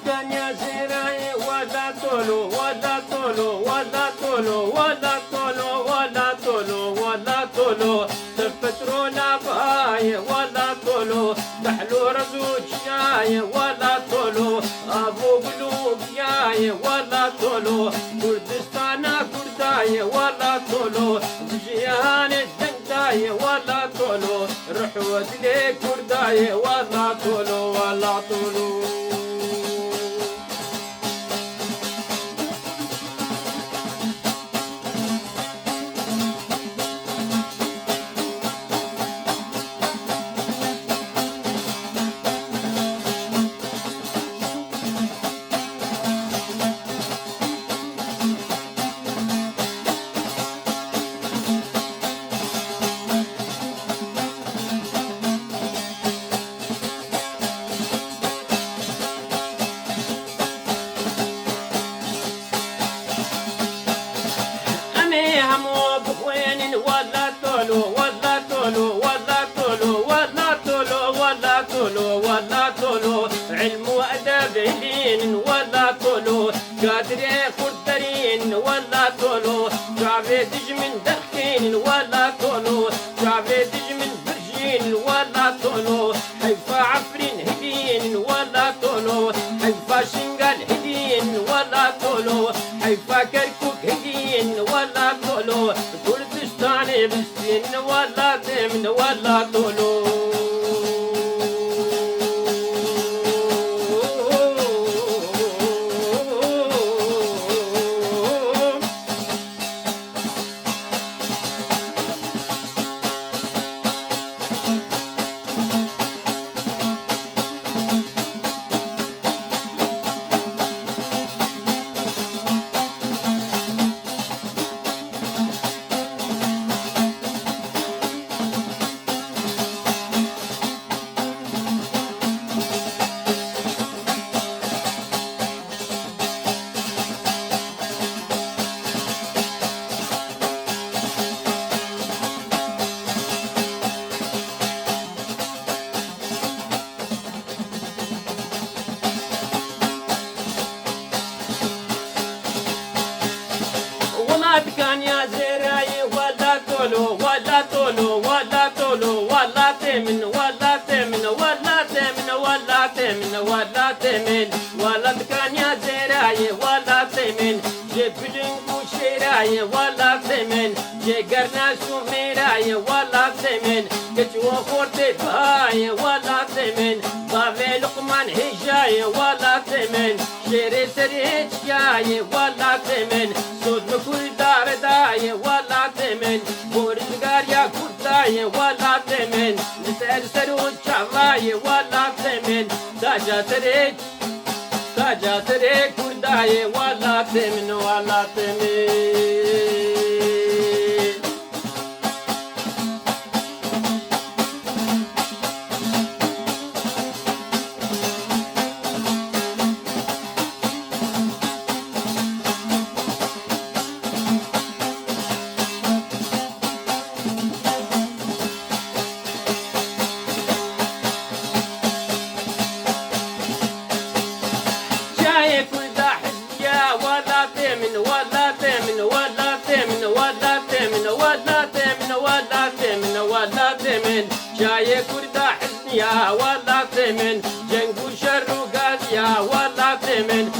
كان يا زراي ولا طولو ولا طولو ولا طولو ولا طولو ولا طولو ولا طولو تفترونا باي ولا طولو تحلو رزوج جاي ولا طولو ابو قلوب جاي ولا طولو كردستانا كرداي ولا طولو بجيهان الدنتاي ولا طولو رحوت لي كرداي ولا طولو ولا طولو ولا طولو ولا طولو ولا طولو ولا طولو ولا طولو ولا طولو علم وادب لين ولا طولو قادر قدرين ولا طولو شعبي دج من دخين ولا طولو شعبي دج من برجين ولا طولو حيفا عفرين هدين ولا طولو حيفا شنقال هدين ولا طولو حيفا كركوك هدين ولا طولو كردستاني بالسن ولا تمن ولا طولو كان يا زراي ولا طولو ولا طولو ولا طولو ولا تمن ولا تمن ولا تمن ولا تمن ولا تمن ولا كان يا زراي ولا تمن جبلن وشراي ولا تمن جقرنا سميراي ولا تمن كتو خورت باي ولا تمن ضافي لقمان هجاي ولا تمن شيري سريج جاي ولا تمن صوت بكل دار داي ولا تمن بورزقار يا كرداي ولا تمن نسأل سرود شعراي ولا تمن تاجا سريج كرداي ولا تمن ولا تمن جاي كردا حزنيا ولا تمن جنقو شرو قاسيا ولا تمن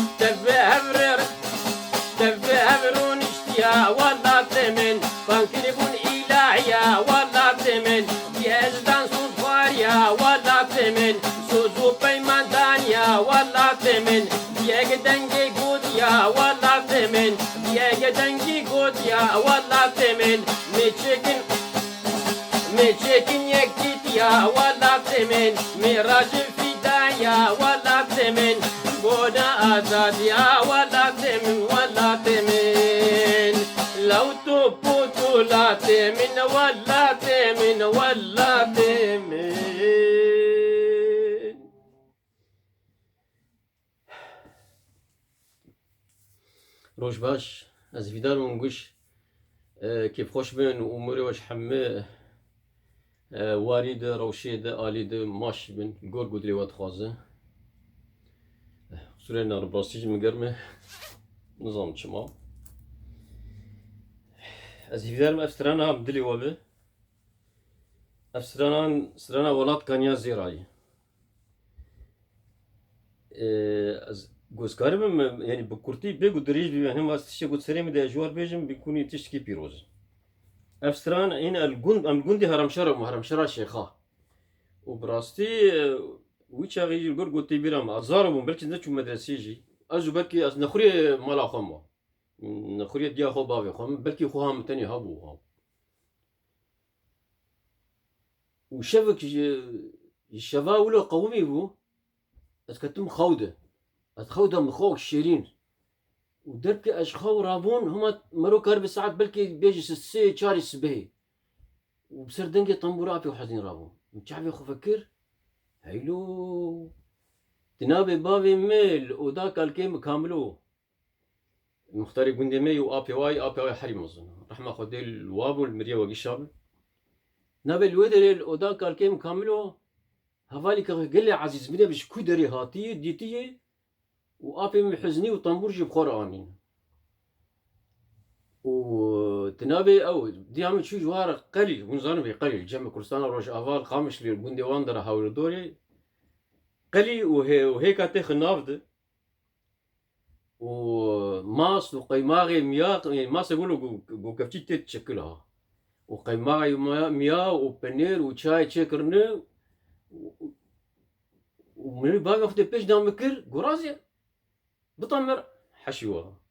تفهمرون اشتيا ولا تمن فانكربون إلهيا ولا تمن يزدان صنفاريا ولا تمن سوزو بيمان دانيا ولا تمن يقدنجي قوديا ولا تمن يقدنجي قوديا ولا تمن ميشكن يكتيا ولا تمن ميراج الفدايا ولا تمن بودا أزاديا ولا تمن ولا تمن لو تبوتو لا تمن ولا تمن ولا تمن روش باش از فيدال ونقش كيف خوش بين ومري واش حمي وارد روشيد آليد ماش بن گور گودری واد خوازه سورينا البلاستيك مقرمه نظام شما از هیدار افسترانا بدلی وابه افسترانا ولات کانیا زیرایی از گوزکارم یعنی بکرتی بگو دریج بیان هم از تشتی گود سریم ده جوار بیجم بکنی تشتی پیروز افستران این الگوندی هرمشرا شیخا و براستی ویچاقی جلگر گوتی بیرم ازارم بلکه نه چون مدرسه جی از بلکه از نخوری مالا خامو نخوری دیا خو باوی خام بلکه خو هم تنی هبو ها و شبك الشباب ولو قومي بو اسكتم خوده اتخوده مخوك شيرين ودرك اشخاو رابون هما مرو كارب ساعات بلكي بيجي سي شاري سبهي وبصير دنجي طنبورا في وحدين رابون متشعبي خو فكر هيلو تنابي بابي ميل وذاك الكيم كاملو مختاري قندي مي وابي واي حريم اظن رحمه خدي الوابو المريا وقي الشاب نابي الويدر وذاك الكيم كاملو هفالي قال لي عزيز مني باش كودري هاتي ديتي وابي محزني وطنبور جيب قرانين وتنابي او ديام شو جوار قليل ونظن بقليل جمع كردستان روج افال خامش لي الجندي واندر هاول دوري قلي وهيك تاخ نافد وماس وقيماغي مياه يعني ماس يقولوا كفتي تشكلها وقيماغي مياه وبنير وشاي تشكرني ومن باقي اختي بيش دام مكر قرازي بطمر حشوه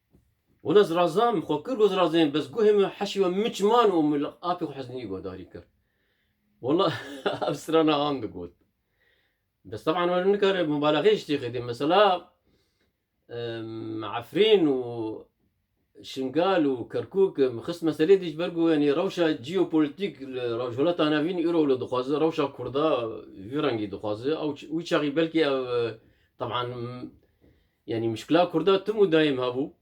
ولا زرازان مخوكر وزرازين بس قوهم حشوه مجمان ومن ابي وحزني يقول داريكر والله ابصر عندك قلت بس طبعا ما نكر مبالغيش تيخدي مثلا عفرين وشنقال وكركوك خص مسألة ديش برقو يعني روشة جيوبوليتيك رجولات أنا فين يرو لدخوازة روشة كردا فيرانجي دخوازة أو ويشاغي بلكي أو طبعا يعني مشكلة كردا تمو دايم هابو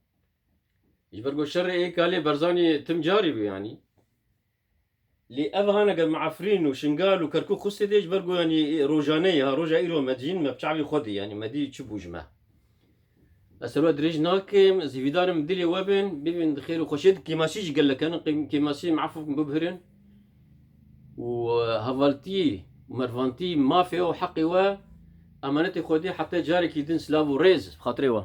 يجبرقو الشر إيه كالي برزاني تم جاري يعني لي أفهانا قد معفرين وشنقال وكركوك خص ديش برقو يعني روجانية روجا إيرو مدين ما بشعبي خودي يعني مدي تشبو جمع أسروا دريج ناكم زيفيدارم دلي وابن بيبن دخيل وخشيد كيماسيش قال لك أنا كيماسي معفوف مبهرن وهفالتي ومرفانتي ما فيه حقي وا أمانتي خودي حتى جاري كيدن سلافو ريز بخاطري وا